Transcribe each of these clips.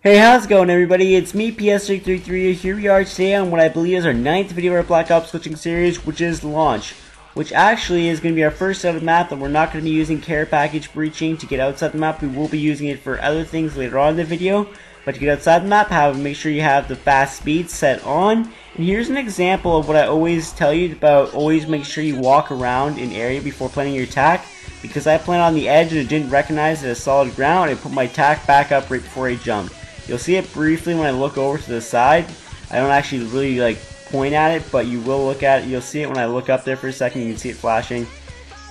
Hey, how's it going everybody? It's me, PS333. Here we are today on what I believe is our 9th video of our Black Ops glitching series, which is Launch. Which actually is going to be our first out of map, and we're not going to be using care package breaching to get outside the map. We will be using it for other things later on in the video. But to get outside the map, make sure you have the fast speed set on. And here's an example of what I always tell you about always make sure you walk around an area before planning your attack. Because I planted on the edge and it didn't recognize it as solid ground, I put my attack back up right before I jumped. You'll see it briefly when I look over to the side. I don't actually really point at it, but you will look at it. You'll see it when I look up there for a second. You can see it flashing.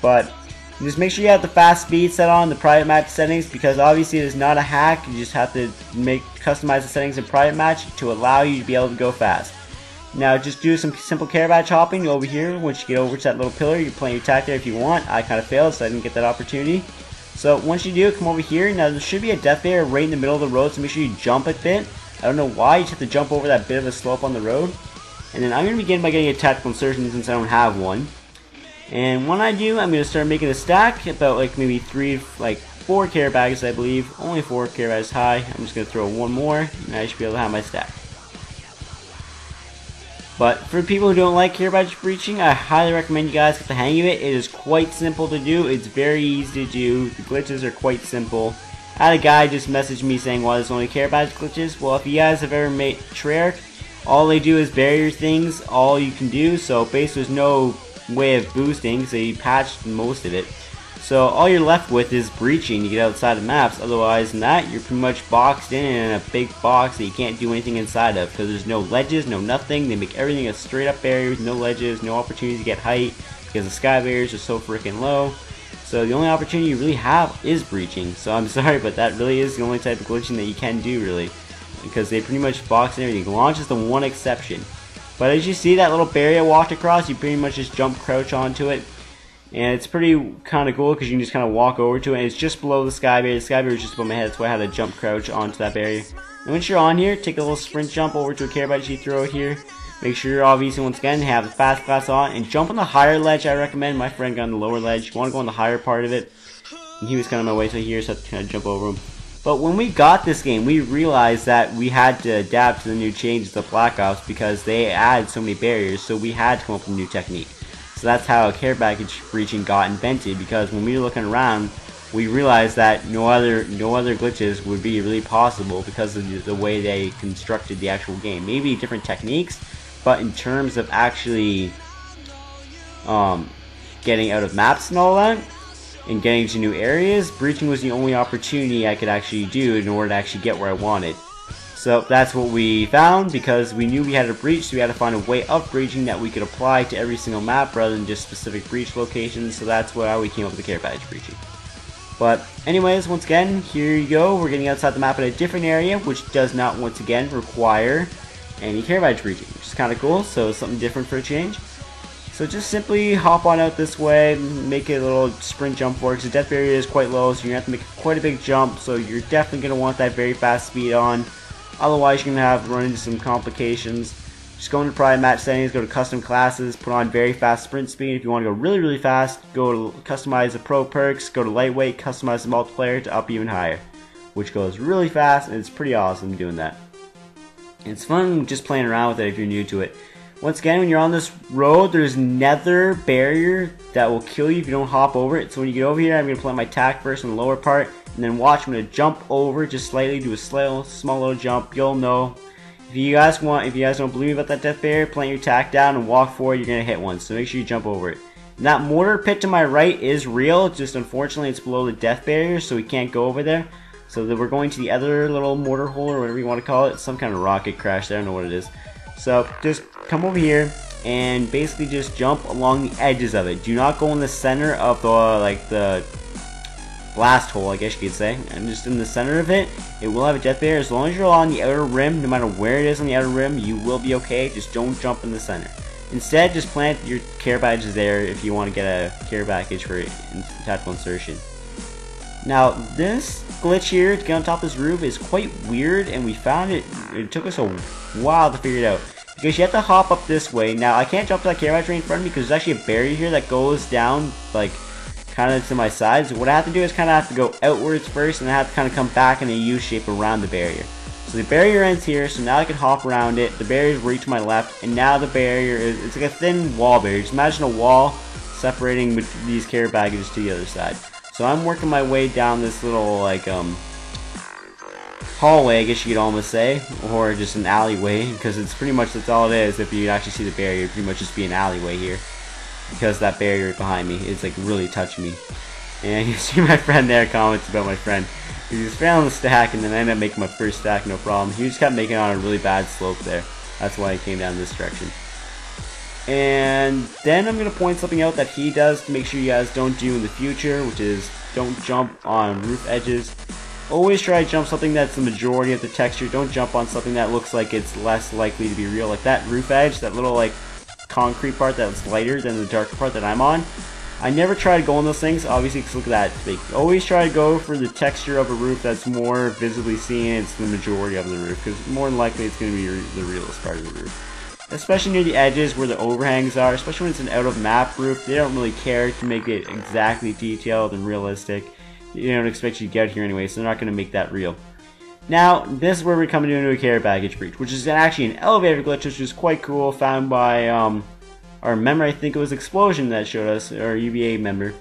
But just make sure you have the fast speed set on the private match settings, because obviously it is not a hack. You just have to customize the settings in private match to allow you to be able to go fast. Now just do some simple care badge hopping over here. Once you get over to that little pillar, you plan your attack there if you want. I kind of failed, so I didn't get that opportunity. So once you do, come over here. Now there should be a death barrier right in the middle of the road, so make sure you jump a bit. I don't know why, you just have to jump over that bit of a slope on the road. And then I'm going to begin by getting a tactical insertion since I don't have one. And when I do, I'm going to start making a stack, about maybe 4 care bags I believe. Only 4 care bags high. I'm just going to throw one more, and I should be able to have my stack. But for people who don't like care badge breaching, I highly recommend you guys get the hang of it. It is quite simple to do. It's very easy to do. The glitches are quite simple. I had a guy just message me saying, why there's only care badge glitches? Well, if you guys have ever made Treyarch, all they do is barrier things, all you can do. So basically there's no way of boosting, so you patched most of it. So all you're left with is breaching to get outside of maps. Otherwise than that, you're pretty much boxed in a big box that you can't do anything inside of, because there's no ledges, no nothing. They make everything a straight up barrier with no ledges, no opportunity to get height, because the sky barriers are so freaking low. So the only opportunity you really have is breaching. So I'm sorry, but that really is the only type of glitching that you can do, really, because they pretty much box in everything. Launch is the one exception. But as you see that little barrier I walked across, you pretty much just jump crouch onto it. And it's pretty kind of cool because you can just kind of walk over to it, and it's just below the sky barrier. The sky barrier is just above my head, that's why I had to jump crouch onto that barrier. And once you're on here, take a little sprint jump over to a care badge you throw it here. Make sure you're obviously, once again, have the fast class on, and jump on the higher ledge. I recommend. My friend got on the lower ledge. You want to go on the higher part of it. And he was kind of my way to here, so I had to kind of jump over him. But when we got this game, we realized that we had to adapt to the new changes of Black Ops because they added so many barriers, so we had to come up with a new technique. So that's how care package breaching got invented, because when we were looking around, we realized that no other glitches would be really possible because of the way they constructed the actual game. Maybe different techniques, but in terms of actually getting out of maps and all that, and getting to new areas, breaching was the only opportunity I could actually do in order to actually get where I wanted. So that's what we found, because we knew we had to breach, so we had to find a way of breaching that we could apply to every single map rather than just specific breach locations. So that's how we came up with the care package breaching. But anyways, once again, here you go. We're getting outside the map in a different area, which does not once again require any care package breaching, which is kind of cool. So something different for a change. So just simply hop on out this way, make a little sprint jump for it, because the death barrier is quite low, so you're going to have to make quite a big jump. So you're definitely going to want that very fast speed on. Otherwise, you're going to run into some complications. Just go into private match settings, go to custom classes, put on very fast sprint speed. If you want to go really, really fast, go to customize the pro perks, go to lightweight, customize the multiplayer to up even higher, which goes really fast, and it's pretty awesome doing that. And it's fun just playing around with it if you're new to it. Once again, when you're on this road, there's nether barrier that will kill you if you don't hop over it. So when you get over here, I'm going to plant my attack first on the lower part, and then watch, I'm going to jump over just slightly, do a small little jump. You'll know. If you guys don't believe me about that death barrier, plant your attack down and walk forward, you're going to hit one. So make sure you jump over it. And that mortar pit to my right is real, just unfortunately it's below the death barrier, so we can't go over there. So that we're going to the other little mortar hole, or whatever you want to call it. Some kind of rocket crash there, I don't know what it is. So just come over here and basically just jump along the edges of it. Do not go in the center of the blast hole, I guess you could say. And just in the center of it, it will have a death barrier. As long as you're on the outer rim, no matter where it is on the outer rim, you will be okay. Just don't jump in the center. Instead, just plant your care packages there if you want to get a care package for tactical insertion. Now, this glitch here to get on top of this roof is quite weird, and we found it. It took us a while to figure it out, because you have to hop up this way. Now, I can't jump to that care package right in front of me because there's actually a barrier here that goes down, like, kind of to my sides. What I have to do is kind of have to go outwards first, and I have to kind of come back in a U shape around the barrier. So the barrier ends here, so now I can hop around it. The barrier is right to my left, and now the barrier is, it's like a thin wall barrier. Just imagine a wall separating these care packages to the other side. So I'm working my way down this little like hallway, I guess you could almost say, or just an alleyway, because it's pretty much, that's all it is. If you actually see the barrier, it'd pretty much just be an alleyway here, because that barrier behind me is like really touching me. And you see my friend there comments about my friend. He was failing the stack, and then I ended up making my first stack, no problem. He just kept making it on a really bad slope there. That's why he came down this direction. And then I'm going to point something out that he does to make sure you guys don't do in the future, which is don't jump on roof edges. Always try to jump something that's the majority of the texture. Don't jump on something that looks like it's less likely to be real. Like that roof edge, that little like concrete part that's lighter than the darker part that I'm on. I never try to go on those things, obviously, because look at that. They always try to go for the texture of a roof that's more visibly seen. It's the majority of the roof, because more than likely it's going to be the realest part of the roof. Especially near the edges where the overhangs are, especially when it's an out-of-map roof. They don't really care to make it exactly detailed and realistic. They don't expect you to get here anyway, so they're not going to make that real. Now, this is where we're coming into a care package breach, which is actually an elevator glitch, which is quite cool, found by our member. I think it was Explosion that showed us, our UBA member.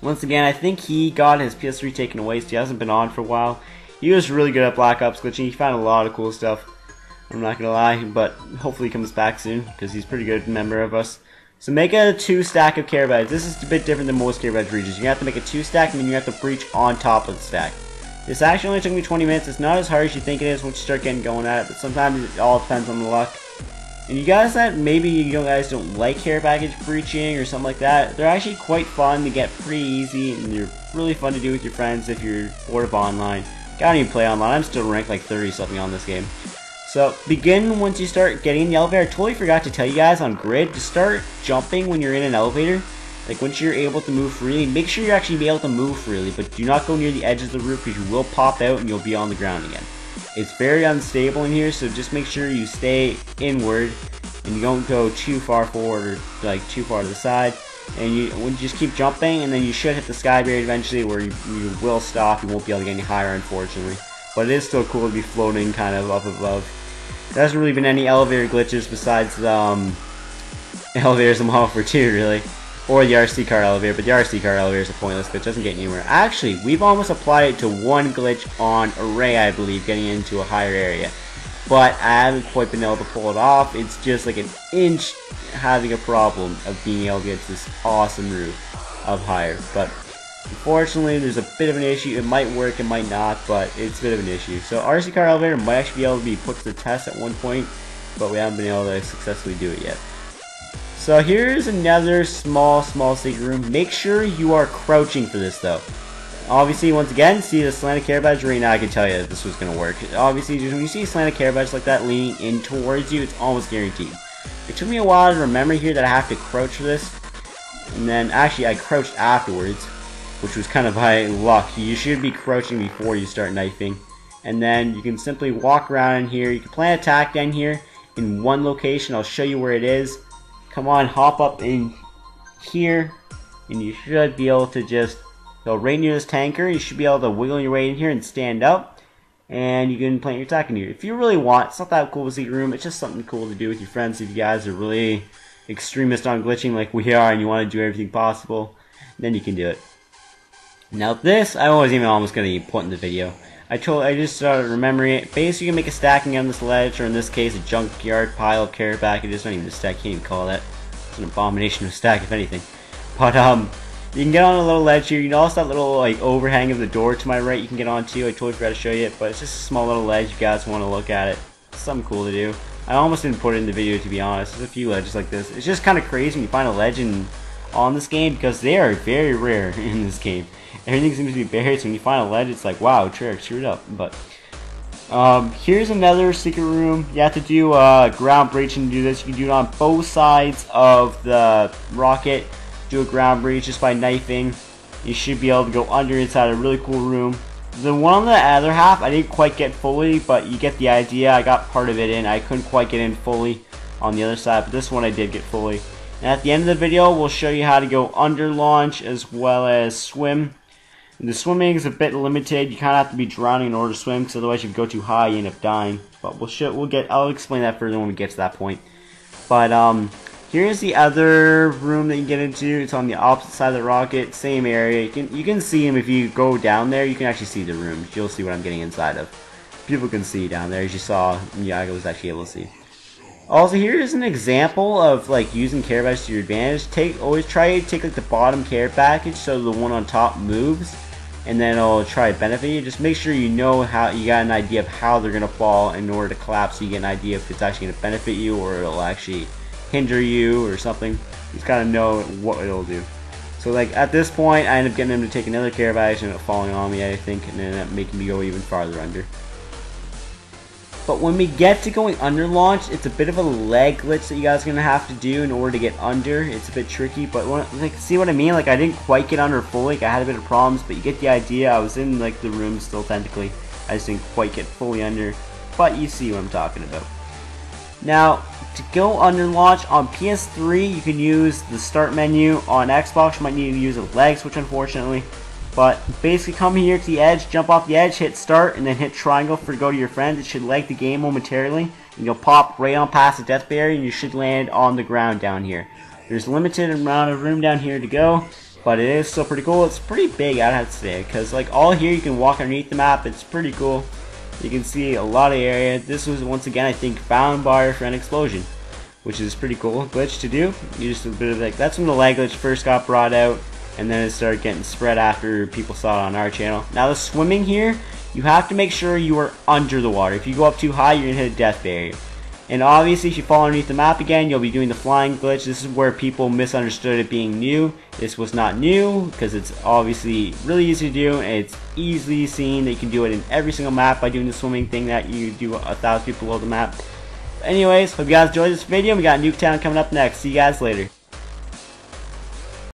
Once again, I think he got his PS3 taken away, so he hasn't been on for a while. He was really good at Black Ops glitching. He found a lot of cool stuff, I'm not going to lie, but hopefully he comes back soon, because he's a pretty good member of us. So make a 2-stack of care badges. This is a bit different than most care badge breaches. You have to make a 2-stack, and then you have to breach on top of the stack. This actually only took me 20 minutes. It's not as hard as you think it is once you start getting going at it, but sometimes it all depends on the luck. And you guys that maybe you guys don't like care package breaching or something like that, they're actually quite fun to get pretty easy, and they're really fun to do with your friends if you're bored of online. Can't even play online. I'm still ranked like 30 something on this game. So begin once you start getting in the elevator. I totally forgot to tell you guys on grid to start jumping when you're in an elevator. Like once you're able to move freely, make sure you're actually be able to move freely, but do not go near the edges of the roof because you will pop out and you'll be on the ground again. It's very unstable in here, so just make sure you stay inward and you don't go too far forward or like too far to the side. And you just keep jumping, and then you should hit the sky barrier eventually, where you will stop. You won't be able to get any higher, unfortunately. But it is still cool to be floating kind of up above. There hasn't really been any elevator glitches besides elevators in Modern Warfare 2, really. Or the RC car elevator, but the RC car elevator is a pointless glitch. It doesn't get anywhere. Actually, we've almost applied it to one glitch on Array, I believe, getting into a higher area. But I haven't quite been able to pull it off. It's just like an inch having a problem of being able to get to this awesome roof of higher. But unfortunately, there's a bit of an issue. It might work, it might not, but it's a bit of an issue. So RC car elevator might actually be able to be put to the test at one point, but we haven't been able to successfully do it yet. So here's another small secret room. Make sure you are crouching for this though. Obviously, once again, see the slanted care badge right now, I can tell you that this was going to work. Obviously, when you see a slanted care badge like that leaning in towards you, it's almost guaranteed. It took me a while to remember here that I have to crouch for this. And then, actually, I crouched afterwards, which was kind of by luck. You should be crouching before you start knifing. And then you can simply walk around in here. You can plant attack down here in one location. I'll show you where it is. Come on, hop up in here, and you should be able to just go right near this tanker. You should be able to wiggle your way in here and stand up, and you can plant your attack in here. If you really want, it's not that cool of a secret room, it's just something cool to do with your friends if you guys are really extremist on glitching like we are and you want to do everything possible, then you can do it. Now this, I wasn't even almost going to put in the video. I just started remembering it. Basically, you can make a stacking on this ledge, or in this case, a junkyard pile of care packages. Not even a stack, can't even call that. It's an abomination of a stack, if anything. But you can get on a little ledge here. You can also that little like overhang of the door to my right. You can get on too. I totally forgot to show you it, but it's just a small little ledge. You guys want to look at it? It's something cool to do. I almost didn't put it in the video, to be honest. There's a few ledges like this. It's just kind of crazy when you find a legend on this game because they are very rare in this game. Everything seems to be buried, so when you find a ledge, it's like, wow, Treyarch screwed up. But here's another secret room. You have to do ground breaching to do this. You can do it on both sides of the rocket. Do a ground breach just by knifing. You should be able to go under inside a really cool room. The one on the other half, I didn't quite get fully, but you get the idea. I got part of it in. I couldn't quite get in fully on the other side, but this one I did get fully. And at the end of the video, we'll show you how to go under launch as well as swim. And the swimming is a bit limited. You kind of have to be drowning in order to swim, because otherwise if you go too high, you end up dying. But I'll explain that further when we get to that point. But here's the other room that you get into. It's on the opposite side of the rocket, same area. You can see them if you go down there. You can actually see the room. You'll see what I'm getting inside of. People can see down there, as you saw. Yeah, I was actually able to see. Also, here is an example of like using care packages to your advantage. Always try to take like the bottom care package so the one on top moves, and then it'll try to benefit you. Just make sure you know how you got an idea of how they're gonna fall in order to collapse, so you get an idea if it's actually gonna benefit you or it'll actually hinder you or something. You just gotta know what it'll do. So like at this point, I ended up getting him to take another care package and it falling on me, I think, and then ended up making me go even farther under. But when we get to going under launch, it's a bit of a lag glitch that you guys are going to have to do in order to get under. It's a bit tricky, but see what I mean? Like, I didn't quite get under fully. Like, I had a bit of problems, but you get the idea. I was in like the room still technically. I just didn't quite get fully under, but you see what I'm talking about. Now, to go under launch on PS3, you can use the start menu. On Xbox, you might need to use a lag switch, unfortunately. But basically come here to the edge, jump off the edge, hit start, and then hit triangle for go to your friends. It should lag the game momentarily, and you'll pop right on past the death barrier, and you should land on the ground down here. There's a limited amount of room down here to go, but it is still pretty cool. It's pretty big, I'd have to say, because like all here you can walk underneath the map. It's pretty cool. You can see a lot of area. This was once again, I think, found by our friend Explosion, which is pretty cool glitch to do. You just a bit of like that's when the lag glitch first got brought out. And then it started getting spread after people saw it on our channel. Now the swimming here, you have to make sure you are under the water. If you go up too high, you're going to hit a death barrier. And obviously if you fall underneath the map again, you'll be doing the flying glitch. This is where people misunderstood it being new. This was not new, because it's obviously really easy to do. And it's easily seen that you can do it in every single map by doing the swimming thing that you do 1,000 feet below the map. Anyways, hope you guys enjoyed this video. We got Nuketown coming up next. See you guys later.